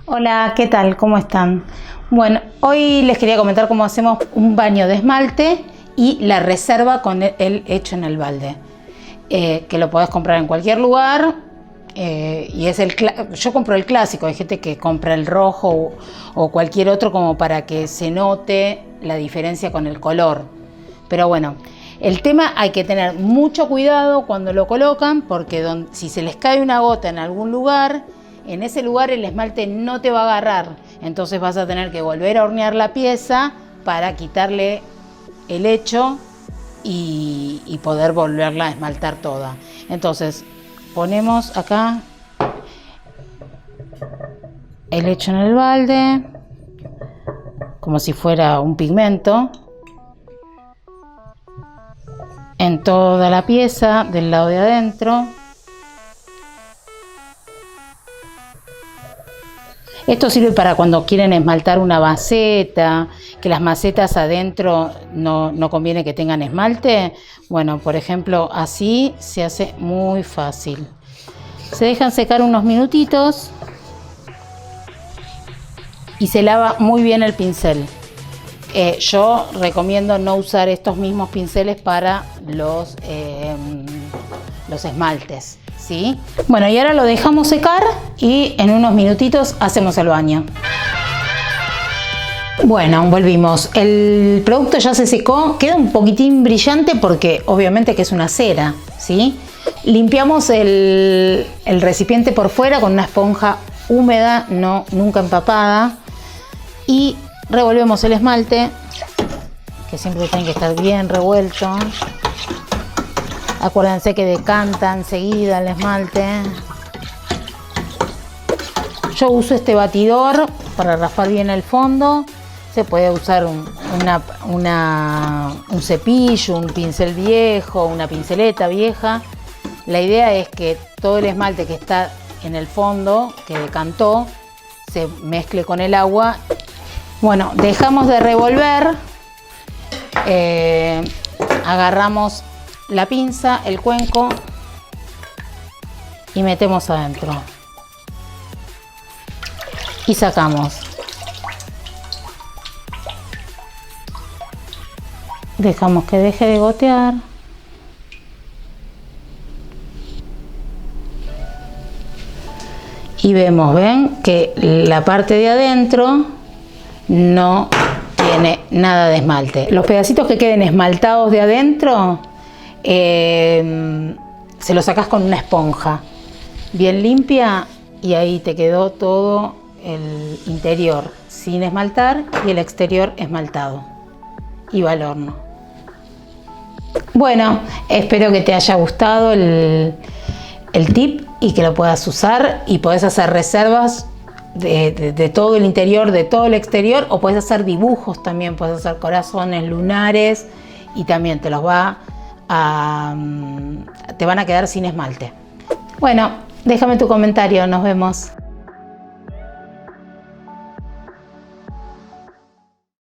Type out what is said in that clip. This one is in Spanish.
Hola, ¿qué tal? ¿Cómo están? Bueno, hoy les quería comentar cómo hacemos un baño de esmalte y la reserva con el hecho en el balde. Que lo podés comprar en cualquier lugar y es yo compro el clásico. Hay gente que compra el rojo o cualquier otro como para que se note la diferencia con el color. Pero bueno, el tema hay que tener mucho cuidado cuando lo colocan porque si se les cae una gota en algún lugar, en ese lugar el esmalte no te va a agarrar, entonces vas a tener que volver a hornear la pieza para quitarle el hecho y poder volverla a esmaltar toda. Entonces ponemos acá el hecho en el balde, como si fuera un pigmento, en toda la pieza del lado de adentro. Esto sirve para cuando quieren esmaltar una maceta, que las macetas adentro no conviene que tengan esmalte. Bueno, por ejemplo, así se hace muy fácil. Se dejan secar unos minutitos y se lava muy bien el pincel. Yo recomiendo no usar estos mismos pinceles para los esmaltes, ¿sí? Bueno, y ahora lo dejamos secar y en unos minutitos hacemos el baño. Bueno, volvimos. El producto ya se secó, queda un poquitín brillante porque obviamente que es una cera, ¿sí? Limpiamos el recipiente por fuera con una esponja húmeda, nunca empapada, y revolvemos el esmalte, que siempre tiene que estar bien revuelto. Acuérdense que decanta enseguida el esmalte. Yo uso este batidor para raspar bien el fondo. Se puede usar un cepillo, un pincel viejo, una pinceleta vieja. La idea es que todo el esmalte que está en el fondo, que decantó, se mezcle con el agua. Bueno, dejamos de revolver, agarramos la pinza, el cuenco y metemos adentro y sacamos. Dejamos que deje de gotear. Y vemos, ¿ven? Que la parte de adentro no tiene nada de esmalte. Los pedacitos que queden esmaltados de adentro se los sacas con una esponja bien limpia y ahí te quedó todo el interior sin esmaltar y el exterior esmaltado, y va al horno. Bueno, espero que te haya gustado el tip y que lo puedas usar y podés hacer reservas de todo el interior, de todo el exterior, o puedes hacer dibujos también, puedes hacer corazones, lunares, y también te van a quedar sin esmalte. Bueno, déjame tu comentario, nos vemos.